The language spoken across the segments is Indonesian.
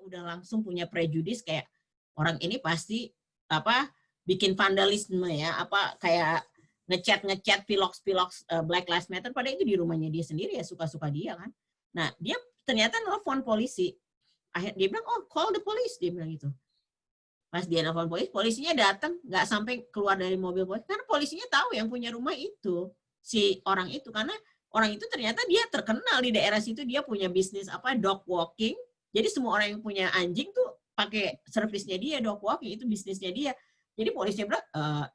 udah langsung punya prejudis kayak orang ini pasti apa bikin vandalisme ya, apa kayak ngecat piloks Black Lives Matter, pada itu di rumahnya dia sendiri ya, suka-suka dia kan. Nah dia ternyata nelfon polisi, akhirnya dia bilang oh call the police, dia bilang gitu. Pas dia nelfon polisi, polisinya datang, nggak sampai keluar dari mobil polisi, karena polisinya tahu yang punya rumah itu si orang itu, karena orang itu ternyata dia terkenal di daerah situ, dia punya bisnis apa dog walking, jadi semua orang yang punya anjing tuh pakai servisnya dia, dog walking itu bisnisnya dia. Jadi polisinya bilang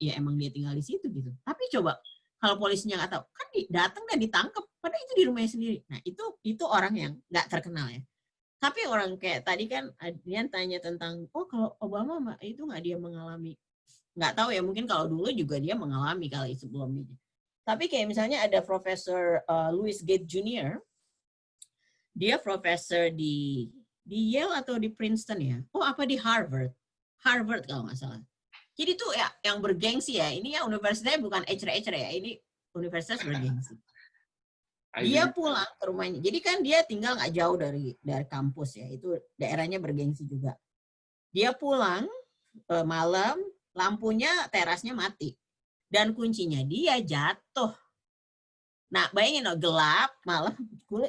ya emang dia tinggal di situ gitu. Tapi coba kalau polisinya nggak tahu, kan datang dan ditangkap, padahal itu di rumahnya sendiri. Nah itu orang yang nggak terkenal ya. Tapi orang kayak tadi kan Adrian tanya tentang oh kalau Obama itu nggak dia mengalami, nggak tahu ya, mungkin kalau dulu juga dia mengalami kali sebelumnya. Tapi kayak misalnya ada Profesor Louis Gates Jr., dia profesor di Yale atau di Princeton ya? Oh apa di Harvard? Harvard kalau nggak salah. Jadi tuh ya yang bergengsi ya, ini ya universitasnya bukan ecre-ecre ya, ini universitas bergengsi. Dia pulang ke rumahnya, jadi kan dia tinggal nggak jauh dari kampus ya, itu daerahnya bergengsi juga. Dia pulang malam, lampunya terasnya mati. Dan kuncinya dia jatuh. Nah, bayangin loh, gelap, malam,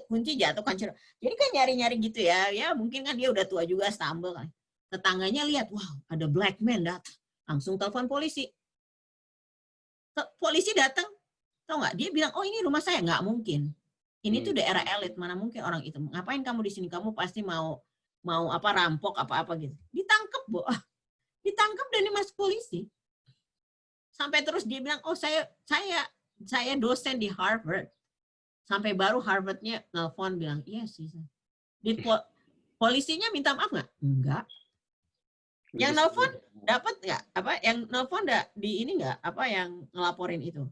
kunci jatuh kan. Jadi kan nyari-nyari gitu ya. Ya mungkin kan dia udah tua juga, stumble kan. Tetangganya lihat, wow, ada black man datang. Langsung telepon polisi. Polisi datang, tau nggak? Dia bilang, oh ini rumah saya. Nggak mungkin. Ini tuh daerah elit, mana mungkin orang itu. Ngapain kamu di sini? Kamu pasti mau apa rampok apa-apa gitu. Ditangkap, Bu. Ditangkap dan dimasuk polisi. Sampai terus dia bilang, oh saya dosen di Harvard. Sampai baru Harvardnya nelfon bilang, iya sih. Polisinya minta maaf nggak? Enggak. Yang nelfon dapat nggak? Apa? Yang nelfon di ini nggak? Apa yang ngelaporin itu?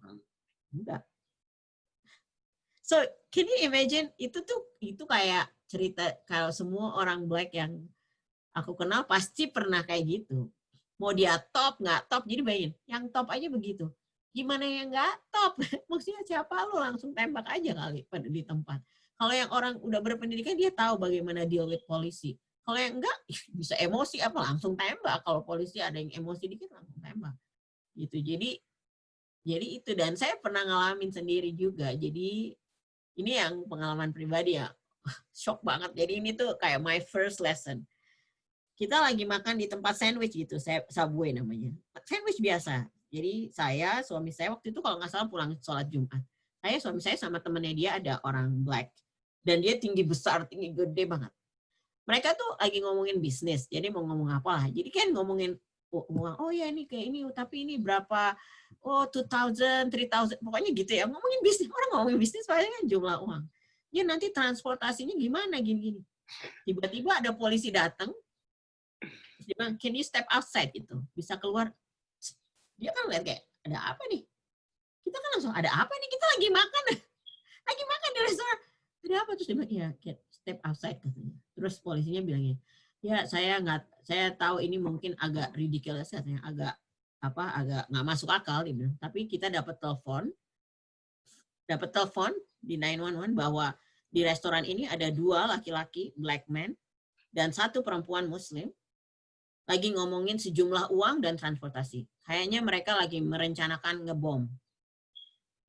Enggak. So, can you imagine? Itu kayak cerita kalau semua orang black yang aku kenal pasti pernah kayak gitu. Mau dia top, nggak top, jadi bayangin, yang top aja begitu. Gimana yang nggak top? Maksudnya siapa lu langsung tembak aja kali pada di tempat. Kalau yang orang udah berpendidikan, dia tahu bagaimana deal with polisi. Kalau yang enggak, bisa emosi apa langsung tembak. Kalau polisi ada yang emosi dikit langsung tembak. Gitu. Jadi itu, dan saya pernah ngalamin sendiri juga. Jadi ini yang pengalaman pribadi ya, shock banget. Jadi ini tuh kayak my first lesson. Kita lagi makan di tempat sandwich gitu, Subway namanya. Sandwich biasa. Jadi suami saya waktu itu kalau nggak salah pulang sholat Jumat. Suami saya sama temennya dia ada orang black. Dan dia tinggi besar, tinggi gede banget. Mereka tuh lagi ngomongin bisnis, jadi mau ngomong apa lah. Jadi kan ngomongin uang, oh ya ini kayak ini, tapi ini berapa, oh 2,000, 3,000, pokoknya gitu ya. Ngomongin bisnis, orang ngomongin bisnis paling kan jumlah uang. Ya nanti transportasinya gimana, gini-gini. Tiba-tiba ada polisi datang, dia bilang, can you step outside gitu, bisa keluar. Dia kan lihat kayak, ada apa nih? Kita kan langsung, ada apa nih? Kita lagi makan di restoran. Ada apa? Terus dia bilang, ya step outside katanya. Terus polisinya bilangnya, ya saya tahu ini mungkin agak ridiculous katanya, agak nggak masuk akal, dia bilang. Tapi kita dapat telepon di 911 bahwa di restoran ini ada 2 laki-laki black man dan 1 perempuan muslim lagi ngomongin sejumlah uang dan transportasi. Kayaknya mereka lagi merencanakan ngebom.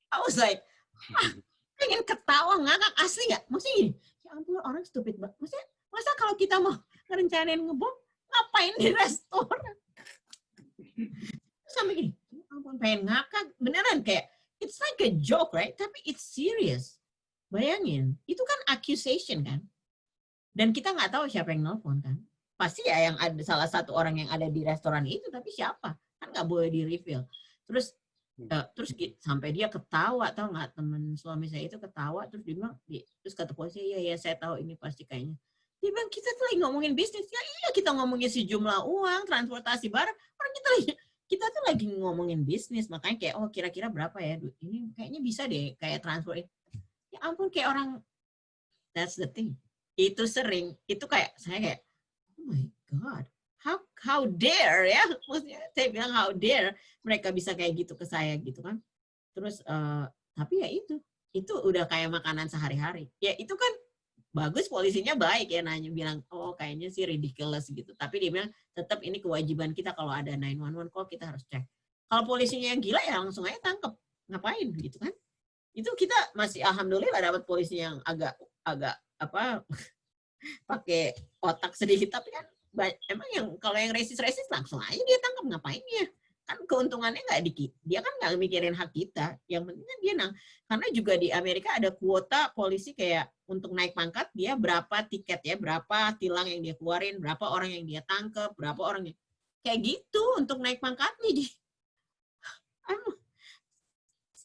I was like, pengen ketawa ngakak asli nggak? Maksudnya gini, ya ampun orang stupid banget. Maksudnya, masa kalau kita mau ngerencanain ngebom, ngapain di restoran? Sampai gini, ya ampun pengen ngakak. Beneran kayak, it's like a joke, right? Tapi it's serious. Bayangin, itu kan accusation kan? Dan kita nggak tahu siapa yang nelfon kan? Pasti ya yang ada salah satu orang yang ada di restoran itu, tapi siapa? Kan nggak boleh di-reveal. Terus sampai dia ketawa, tau nggak, teman suami saya itu ketawa, terus dia bilang, terus kata polisi, ya saya tahu ini pasti kayaknya. Dia bilang, kita tuh lagi ngomongin bisnis. Ya iya kita ngomongin sejumlah uang, transportasi barang, orang kita tuh lagi ngomongin bisnis, makanya kayak, oh kira-kira berapa ya, ini kayaknya bisa deh, kayak transport. Ya ampun, kayak orang, that's the thing. Itu sering, itu kayak, saya kayak, oh my God, how dare ya, maksudnya saya bilang how dare mereka bisa kayak gitu ke saya gitu kan. Terus tapi ya itu udah kayak makanan sehari-hari. Ya itu kan bagus polisinya baik ya nanya bilang oh kayaknya sih ridiculous gitu. Tapi dia bilang tetap ini kewajiban kita kalau ada 911 call kita harus cek. Kalau polisinya yang gila ya langsung aja tangkep. Ngapain gitu kan? Itu kita masih alhamdulillah dapat polisi yang agak apa pakai otak sedikit tapi kan emang yang kalau yang resis langsung aja dia tangkap ngapain ya kan keuntungannya nggak dikit dia kan nggak mikirin hak kita yang penting kan dia karena juga di Amerika ada kuota polisi kayak untuk naik pangkat dia berapa tiket ya berapa tilang yang dia keluarin berapa orang yang dia tangkap berapa orang yang kayak gitu untuk naik pangkat nih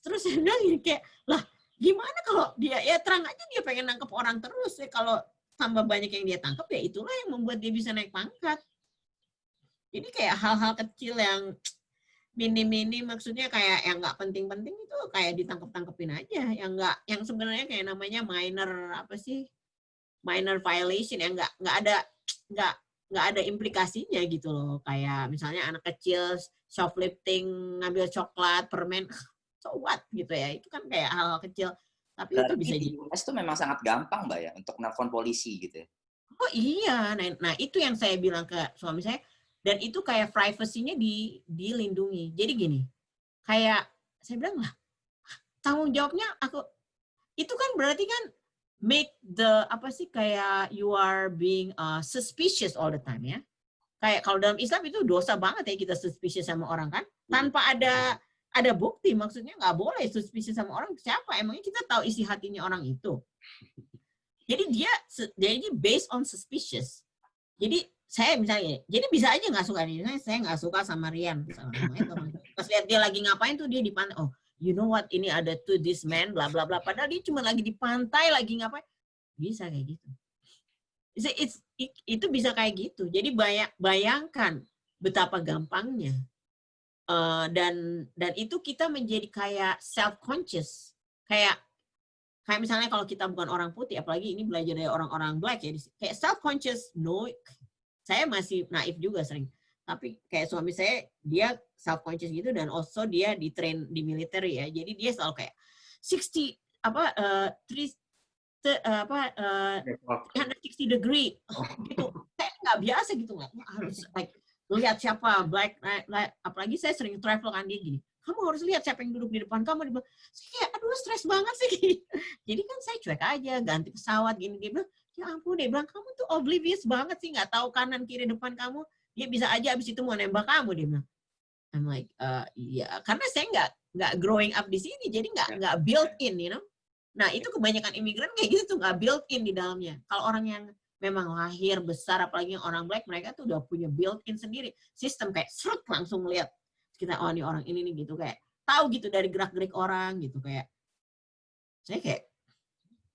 terus saya bilang kayak lah gimana kalau dia ya terang aja dia pengen nangkep orang terus ya kalau tambah banyak yang dia tangkap ya itulah yang membuat dia bisa naik pangkat. Jadi kayak hal-hal kecil yang minim maksudnya kayak yang nggak penting-penting itu kayak ditangkep-tangkepin aja yang sebenarnya kayak namanya minor violation yang nggak ada implikasinya gitu loh kayak misalnya anak kecil shoplifting ngambil coklat permen so what gitu ya itu kan kayak hal-hal kecil tapi berarti itu bisa di US tuh memang sangat gampang Mbak ya untuk nelfon polisi gitu ya. Oh iya, nah itu yang saya bilang ke suami saya, dan itu kayak privasinya dilindungi. Jadi gini, kayak saya bilang lah, tanggung jawabnya itu kan berarti kan make kayak you are being suspicious all the time ya. Kayak kalau dalam Islam itu dosa banget ya kita suspicious sama orang kan, tanpa ada bukti, maksudnya nggak boleh suspicious sama orang. Siapa? Emangnya kita tahu isi hatinya orang itu? Jadi jadi based on suspicious. Jadi saya misalnya, jadi bisa aja nggak suka nih, saya nggak suka sama Rian. Pas lihat dia lagi ngapain tuh dia di pantai, oh you know what ini ada tuh this man, bla bla bla. Padahal dia cuma lagi di pantai lagi ngapain? Bisa kayak gitu. Itu bisa kayak gitu. Jadi bayangkan betapa gampangnya. Dan itu kita menjadi kayak self conscious, kayak misalnya kalau kita bukan orang putih, apalagi ini belajar dari orang-orang black ya, kayak self conscious, no, saya masih naif juga sering. Tapi kayak suami saya, dia self conscious gitu dan also dia di train di militer ya. Jadi dia selalu kayak 360 degree gitu. Saya nggak biasa gitu nggak harus like lihat siapa black, apalagi saya sering travel kan dia gini. Kamu harus lihat siapa yang duduk di depan kamu. Saya kayak, aduh stres banget sih. Jadi kan saya cuek aja, ganti pesawat gini. Dia bilang, ya ampun, dia bilang, kamu tuh oblivious banget sih, nggak tahu kanan kiri depan kamu. Dia bisa aja abis itu mau nembak kamu, dia bilang. I'm like, iya, karena saya nggak growing up di sini, jadi nggak built in, you know. Nah itu kebanyakan imigran kayak gitu tuh nggak built in di dalamnya. Kalau orang yang memang lahir besar, apalagi yang orang black, mereka tuh udah punya built in sendiri. Sistem kayak serut langsung lihat kita oh ini orang ini nih gitu kayak tahu gitu dari gerak-gerik orang gitu kayak saya kayak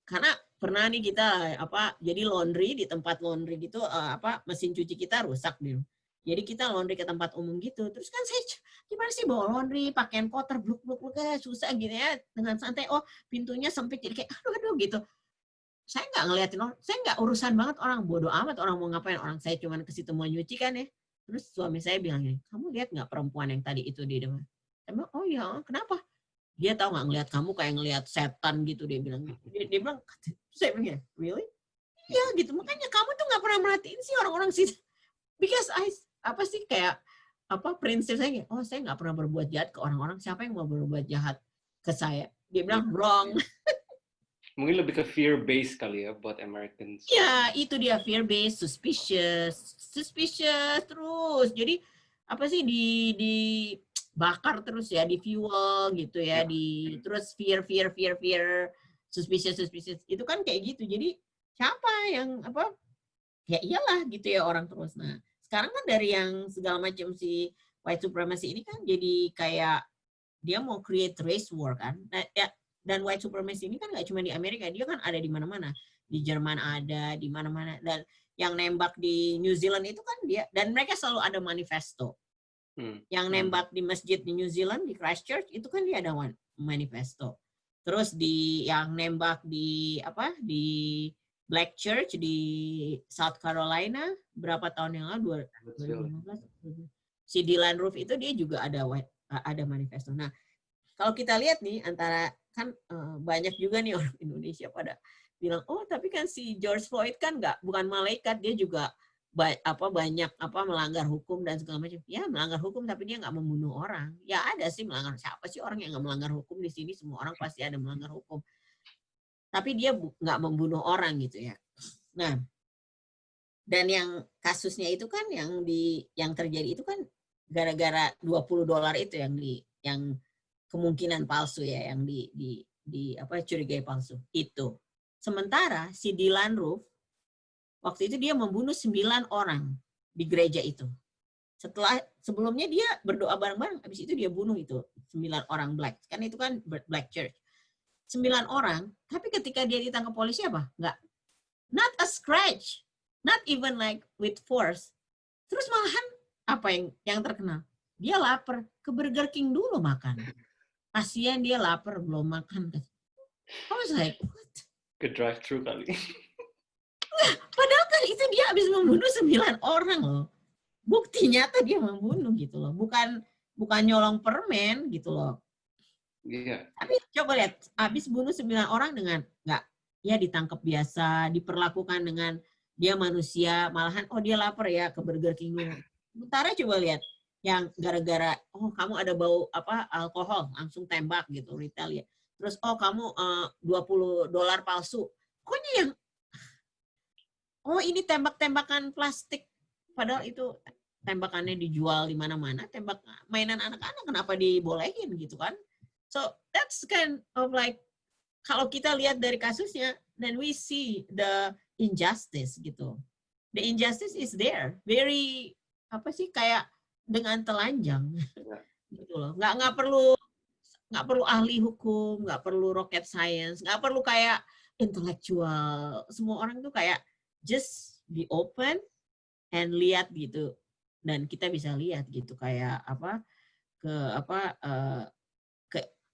karena pernah nih kita jadi laundry di tempat laundry gitu mesin cuci kita rusak nih. Jadi kita laundry ke tempat umum gitu. Terus kan saya gimana sih bawa laundry pakaian kotor bluk kayak susah gitu ya dengan santai pintunya sempit jadi kayak aduh gitu. Saya nggak ngeliatin orang, saya nggak urusan banget orang bodoh amat orang mau ngapain orang saya cuma ke situ mau nyuci kan ya. Terus suami saya bilang gini, kamu lihat nggak perempuan yang tadi itu di depan? Emang, oh iya, kenapa? Dia tahu nggak ngelihat kamu kayak ngelihat setan gitu, dia bilang. Dia bilang, saya bilang, really? Iya gitu, makanya kamu tuh nggak pernah merhatiin sih orang-orang sih. Because prinsip saya, oh saya nggak pernah berbuat jahat ke orang-orang, siapa yang mau berbuat jahat ke saya? Dia bilang, wrong. Mungkin lebih ke fear-based kali ya buat Americans. Ya, itu dia fear-based, suspicious terus. Jadi dibakar terus ya, di fuel gitu ya, terus fear, suspicious. Itu kan kayak gitu. Jadi siapa yang ya iyalah gitu ya orang terus. Nah, sekarang kan dari yang segala macam si white supremacy ini kan jadi kayak dia mau create race war kan. Nah, ya, dan white supremacy ini kan nggak cuma di Amerika, dia kan ada di mana-mana. Di Jerman ada, di mana-mana. Dan yang nembak di New Zealand itu kan dia, dan mereka selalu ada manifesto. Yang nembak di masjid di New Zealand, di Christchurch, itu kan dia ada manifesto. Terus yang nembak di Black Church di South Carolina, berapa tahun yang lalu, 2015, si Dylan Roof itu dia juga ada manifesto. Nah, kalau kita lihat nih antara kan banyak juga nih orang Indonesia pada bilang, oh tapi kan si George Floyd kan bukan malaikat, dia juga banyak melanggar hukum dan segala macam. Ya melanggar hukum tapi dia nggak membunuh orang. Ya ada sih melanggar, siapa sih orang yang nggak melanggar hukum di sini, semua orang pasti ada melanggar hukum. Tapi dia nggak membunuh orang gitu ya. Nah, dan yang kasusnya itu kan yang terjadi itu kan gara-gara $20 itu yang kemungkinan palsu ya, yang curigai palsu itu. Sementara si Dylan Roof waktu itu dia membunuh 9 orang di gereja itu. Sebelumnya dia berdoa bareng-bareng, habis itu dia bunuh itu 9 orang black. Kan itu kan black church. 9 orang, tapi ketika dia ditangkap polisi apa? Enggak. Not a scratch. Not even like with force. Terus malahan apa yang terkenal? Dia lapar, ke Burger King dulu makan. Kasihan dia lapar belum makan. I was like, what? Ke drive-thru kali. Padahal kan itu dia habis membunuh 9 orang loh. Bukti nyata dia membunuh gitu loh. Bukan nyolong permen gitu loh. Iya. Tapi coba lihat, habis bunuh 9 orang dengan enggak, ya ditangkap biasa, diperlakukan dengan dia manusia, malahan oh dia lapar ya ke Burger King dulu. Sementara coba lihat yang gara-gara oh kamu ada bau alkohol, langsung tembak gitu retail ya. Terus oh kamu $20 palsu. Pokoknya yang oh ini tembak-tembakan plastik, padahal itu tembakannya dijual di mana-mana, tembak mainan anak-anak kenapa dibolehin gitu kan? So that's kind of like kalau kita lihat dari kasusnya, then we see the injustice gitu. The injustice is there, very kayak dengan telanjang gitu loh. Nggak perlu ahli hukum, nggak perlu rocket science, nggak perlu kayak intelektual. Semua orang tuh kayak just be open and lihat gitu. Dan kita bisa lihat gitu kayak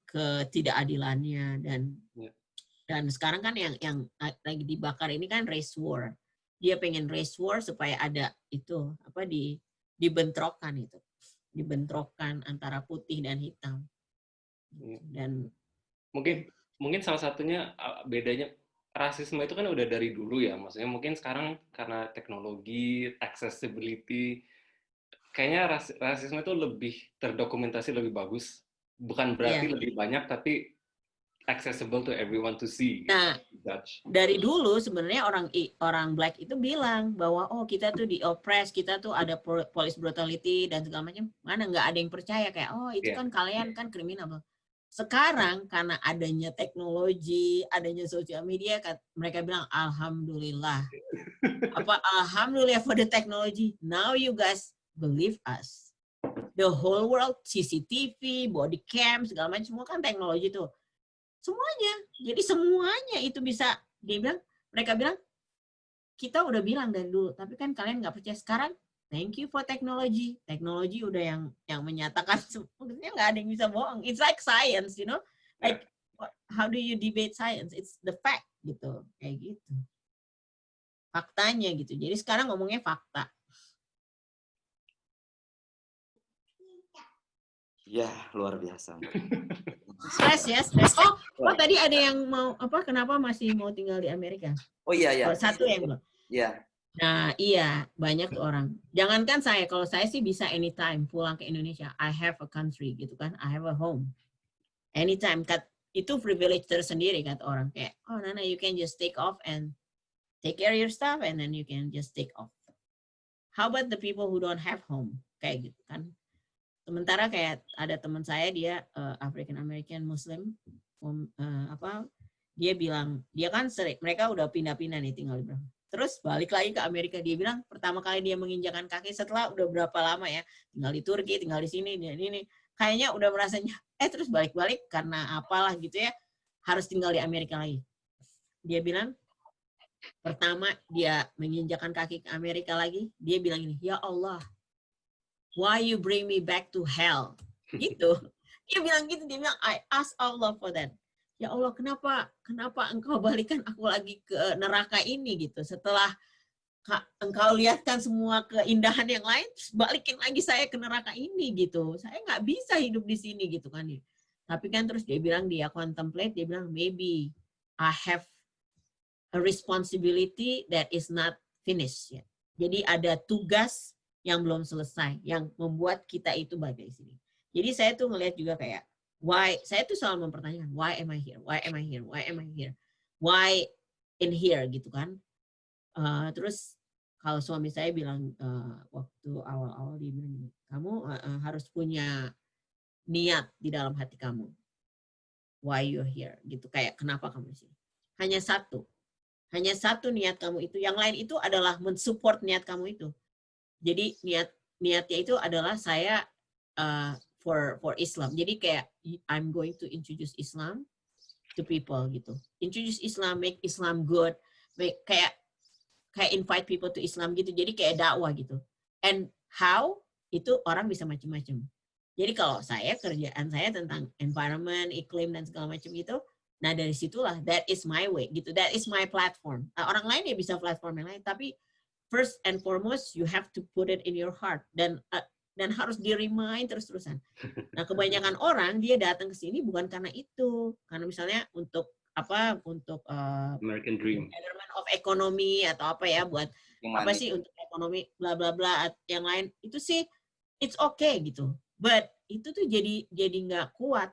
ketidakadilannya dan sekarang kan yang lagi dibakar ini kan race war. Dia pengen race war supaya ada itu dibentrokan itu. Dibentrokan antara putih dan hitam. Dan mungkin salah satunya bedanya rasisme itu kan udah dari dulu ya. Maksudnya mungkin sekarang karena teknologi, accessibility, kayaknya rasisme itu lebih terdokumentasi lebih bagus. Bukan berarti lebih banyak, tapi accessible to everyone to see. Nah, dari dulu sebenarnya orang black itu bilang bahwa oh kita tuh di-oppress, kita tuh ada police brutality dan segala macam. Mana nggak ada yang percaya kayak oh itu kan kalian kan kriminal. Sekarang karena adanya teknologi, adanya sosial media, mereka bilang alhamdulillah. Alhamdulillah for the technology. Now you guys believe us. The whole world, CCTV, body cam, segala macam, semua kan teknologi tuh. Semuanya. Jadi semuanya itu bisa, mereka bilang, kita udah bilang dari dulu, tapi kan kalian nggak percaya. Sekarang, thank you for technology. Teknologi udah yang menyatakan, maksudnya nggak ada yang bisa bohong. It's like science, you know? Like, how do you debate science? It's the fact, gitu. Kayak gitu. Faktanya gitu. Jadi sekarang ngomongnya fakta. Ya, luar biasa. Stres ya, stres. Oh tadi ada yang mau kenapa masih mau tinggal di Amerika? Oh iya. Satu yang belum. Iya. Nah, iya, banyak tuh orang. Jangankan saya, kalau saya sih bisa anytime pulang ke Indonesia. I have a country gitu kan. I have a home. Anytime. Itu privilege tersendiri kata orang. Kayak, oh Nana, you can just take off and take care of your stuff and then you can just take off. How about the people who don't have home? Kayak gitu kan. Sementara kayak ada teman saya, dia African American Muslim, dia bilang, dia kan mereka udah pindah-pindah nih tinggal di Brazil. Terus balik lagi ke Amerika, dia bilang pertama kali dia menginjakan kaki setelah udah berapa lama ya, tinggal di Turki, tinggal di sini, dan ini, kayaknya udah merasanya, terus balik-balik karena apalah gitu ya, harus tinggal di Amerika lagi. Dia bilang, pertama dia menginjakan kaki ke Amerika lagi, dia bilang ini, ya Allah, why you bring me back to hell? Gitu. Dia bilang gitu, dia bilang, I ask Allah for that. Ya Allah, kenapa engkau balikan aku lagi ke neraka ini gitu. Setelah engkau lihatkan semua keindahan yang lain, balikin lagi saya ke neraka ini gitu. Saya nggak bisa hidup di sini gitu kan. Tapi kan terus dia bilang, dia contemplate, dia bilang, maybe I have a responsibility that is not finished. Ya. Jadi ada tugas yang belum selesai, yang membuat kita itu bagai sini. Jadi saya tuh ngelihat juga kayak, why, saya tuh selalu mempertanyakan, why am I here? Why am I here? Why am I here? Why in here gitu kan? Terus kalau suami saya bilang waktu awal-awal dia bilang gini, kamu harus punya niat di dalam hati kamu. Why you're here gitu, kayak kenapa kamu di sini? Hanya satu niat kamu itu. Yang lain itu adalah mensupport niat kamu itu. Jadi niatnya itu adalah saya for Islam. Jadi kayak I'm going to introduce Islam to people gitu. Introduce Islam, make Islam good, make kayak invite people to Islam gitu. Jadi kayak dakwah gitu. And how itu orang bisa macam-macam. Jadi kalau saya kerjaan saya tentang environment, iklim dan segala macam itu, nah dari situlah that is my way gitu. That is my platform. Nah, orang lain ya bisa platform yang lain, tapi first and foremost you have to put it in your heart dan harus di-remind terus-terusan. Nah, kebanyakan orang dia datang ke sini bukan karena itu. Karena misalnya untuk American Dream, betterment of economy atau apa ya, buat apa sih untuk ekonomi bla bla bla yang lain itu sih it's okay gitu. But itu tuh jadi nggak kuat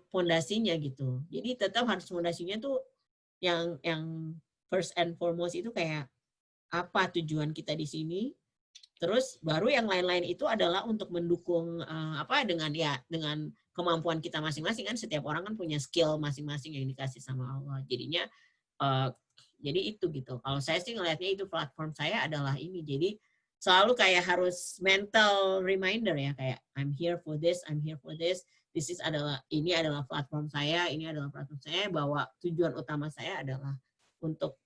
fondasinya gitu. Jadi tetap harus fondasinya tuh yang first and foremost itu kayak apa tujuan kita di sini. Terus baru yang lain-lain itu adalah untuk mendukung dengan kemampuan kita masing-masing kan, setiap orang kan punya skill masing-masing yang dikasih sama Allah. Jadinya jadi itu gitu. Kalau saya sih ngelihatnya itu platform saya adalah ini. Jadi selalu kayak harus mental reminder ya, kayak I'm here for this, I'm here for this. Ini adalah platform saya, ini adalah platform saya, bahwa tujuan utama saya adalah untuk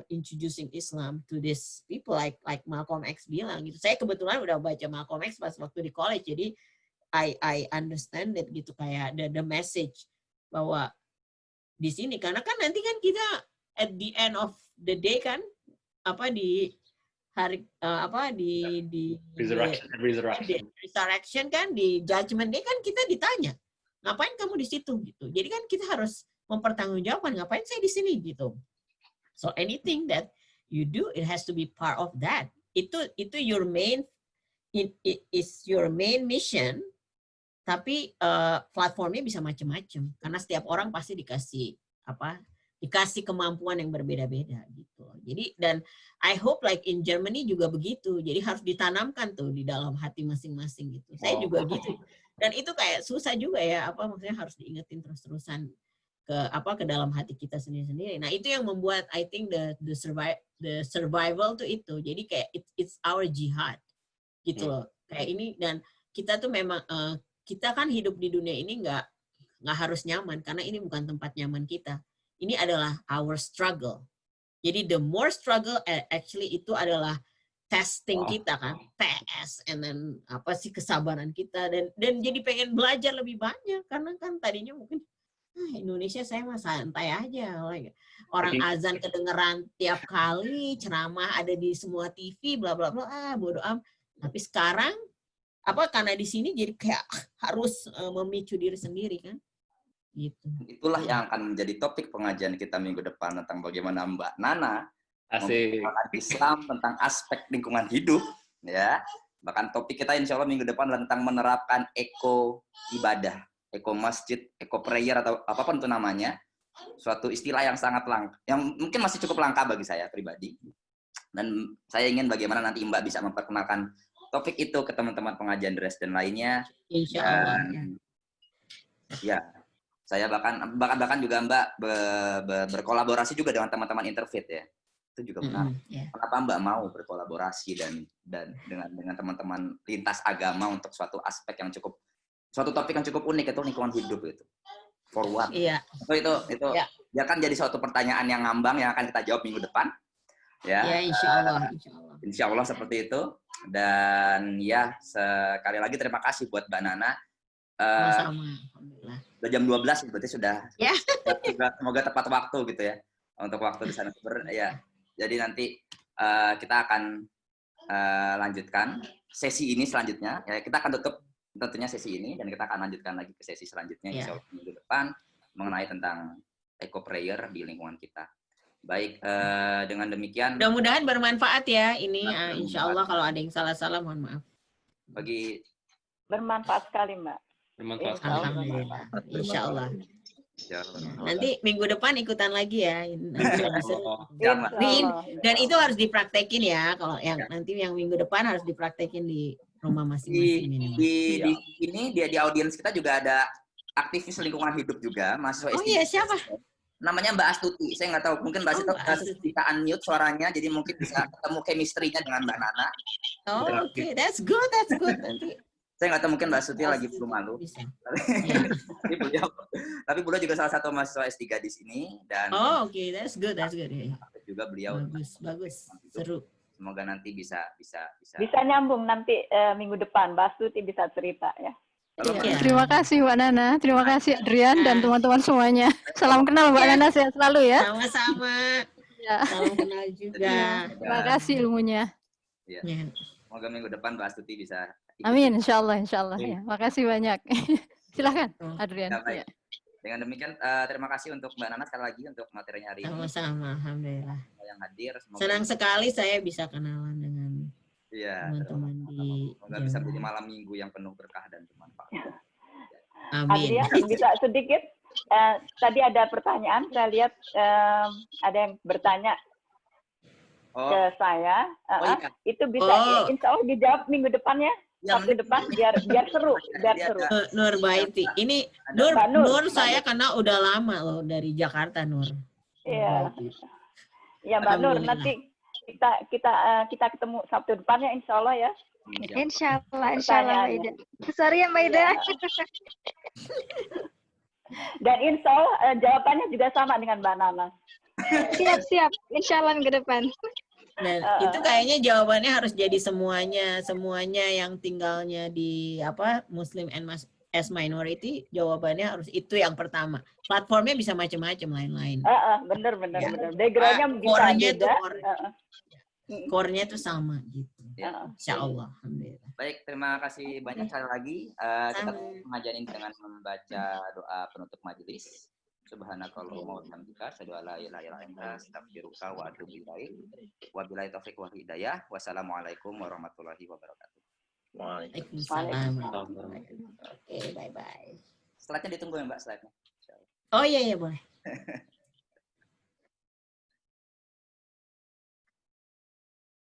introducing Islam to these people like Malcolm X bilang gitu. Saya kebetulan udah baca Malcolm X pas waktu di college, jadi I understand it gitu, kayak the message bahwa di sini, karena kan nanti kan kita at the end of the day kan di hari di resurrection kan, di judgment day kan kita ditanya ngapain kamu di situ gitu. Jadi kan kita harus mempertanggungjawabkan ngapain saya di sini gitu. So anything that you do, it has to be part of that. Itu your main, it is your main mission. Tapi platformnya bisa macam-macam karena setiap orang pasti dikasih kemampuan yang berbeda-beda gitu. Jadi dan I hope like in Germany juga begitu. Jadi harus ditanamkan tuh di dalam hati masing-masing gitu. Saya juga gitu. Dan itu kayak susah juga ya, maksudnya harus diingetin terus-terusan ke dalam hati kita sendiri-sendiri. Nah, itu yang membuat I think the survival tuh itu. Jadi kayak it's our jihad gitu loh. Kayak ini, dan kita tuh memang kita kan hidup di dunia ini nggak harus nyaman, karena ini bukan tempat nyaman kita. Ini adalah our struggle. Jadi the more struggle actually itu adalah testing kita kan, tes, and then kesabaran kita, dan jadi pengen belajar lebih banyak, karena kan tadinya mungkin Indonesia saya mah santai aja, orang azan kedengeran tiap kali, ceramah ada di semua TV, bla bla bla, bodo amat. Tapi sekarang karena di sini jadi kayak harus memicu diri sendiri kan. Gitu. Itulah yang akan menjadi topik pengajian kita minggu depan, tentang bagaimana Mbak Nana memperkenalkan Islam tentang aspek lingkungan hidup, ya. Bahkan topik kita insya Allah minggu depan adalah tentang menerapkan eko ibadah, eko masjid, eko prayer, atau apapun itu namanya. Suatu istilah yang sangat langka, yang mungkin masih cukup langka bagi saya pribadi. Dan saya ingin bagaimana nanti Mbak bisa memperkenalkan topik itu ke teman-teman pengajian Dresden lainnya. Insya Allah. Ya. Saya bahkan juga Mbak berkolaborasi juga dengan teman-teman Interfaith ya. Itu juga benar. Kenapa Mbak mau berkolaborasi dan dengan teman-teman lintas agama untuk suatu topik yang cukup unik, itu lingkungan hidup itu. For what? Iya. Itu ya kan jadi suatu pertanyaan yang ngambang yang akan kita jawab minggu depan. Ya. Ya, insya Allah seperti itu. Dan ya, sekali lagi terima kasih buat Mbak Nana. Sama-sama. Udah jam 12 berarti sudah. Semoga tepat waktu gitu ya untuk waktu di sana. Ya, jadi nanti kita akan lanjutkan sesi ini selanjutnya. Ya, kita akan tutup tentunya sesi ini, dan kita akan lanjutkan lagi ke sesi selanjutnya insya Allah minggu depan mengenai tentang eco prayer di lingkungan kita. Baik, dengan demikian Mudah-mudahan bermanfaat ya ini. Insya Allah kalau ada yang salah-salah mohon maaf. bagi Bermanfaat sekali, Mbak. Bermanfaat Insya Allah sekali. Alhamdulillah. Insya Allah. ya, Ya, nanti minggu depan ikutan lagi ya. Nanti lebih seru. jangan. Dan itu harus dipraktekin ya. Kalau yang nanti yang minggu depan harus dipraktekin di rumah masing-masing minimal. di ini di audiens kita juga ada aktivis lingkungan hidup juga, mahasiswa Oh S3. iya, siapa? Namanya Mbak Astuti. Saya nggak tahu, mungkin Mbak Astuti bisa unmute suaranya, jadi mungkin bisa ketemu chemistry-nya dengan Mbak Nana. Oh, oke. That's good. Nanti Saya nggak tahu, mungkin Mbak Astuti lagi belum malu. bisa. Ya. Tapi beliau juga salah satu mahasiswa S3 di sini, dan Oh, oke. That's good. Ya. juga beliau Bagus. Seru. semoga nanti bisa Bisa nyambung nanti minggu depan. Mbak Astuti bisa cerita ya. Iya. Terima kasih Mbak Nana, terima kasih Adrian dan teman-teman semuanya. Salam kenal Mbak Nana, sehat selalu ya. Sama-sama. Ya. Salam kenal juga. Terima kasih ilmunya. Ya. Ya. Semoga minggu depan Mbak Astuti bisa ikut. Amin, insya Allah ya. Makasih banyak. Silahkan Oh. Adrian. Ya, baik. Ya. Dengan demikian terima kasih untuk Mbak Nana sekali lagi untuk materinya hari ini Sama-sama. Alhamdulillah. yang hadir. Semoga Senang sekali saya bisa kenalan dengan teman-teman di semoga bisa menjadi malam minggu yang penuh berkah dan bermanfaat. Amin. Adrian, bisa sedikit. Tadi ada pertanyaan, saya lihat ada yang bertanya ke saya. Iya. Itu bisa, insya Allah dijawab minggu depan ya. Sabtu depan biar seru, Nur Baiti. Ini Mbak Nur saya kenal udah lama loh dari Jakarta, Nur. Iya. Ya Mbak Nur, Alhamdulillah. nanti kita ketemu Sabtu depan ya, insya Allah ya. Insya Allah Mbak Ida. Sorry ya Mbak Ida. Dan insya Allah jawabannya juga sama dengan Mbak Nana. Siap. Insya Allah minggu depan. Dan itu kayaknya jawabannya harus jadi semuanya yang tinggalnya di Muslim and as minority, jawabannya harus itu yang pertama. Platformnya bisa macam-macam lain-lain. Bener. Ya. Backgroundnya bisa Core-nya beda. core-nya tuh sama gitu. Ya. Insya Allah. Alhamdulillah. Baik, terima kasih banyak sekali lagi. Kita mengajarin dengan membaca doa penutup majelis. Subhanakallahumma wa bihamdika asyhadu an la ilaha illa anta astaghfiruka wa atubu ilaik. Wabillahi taufiq wal hidayah. Wassalamualaikum warahmatullahi wabarakatuh. Waalaikumsalam. Oke, bye-bye. Slide-nya ditunggu ya Mbak, slide-nya. Oh iya boleh.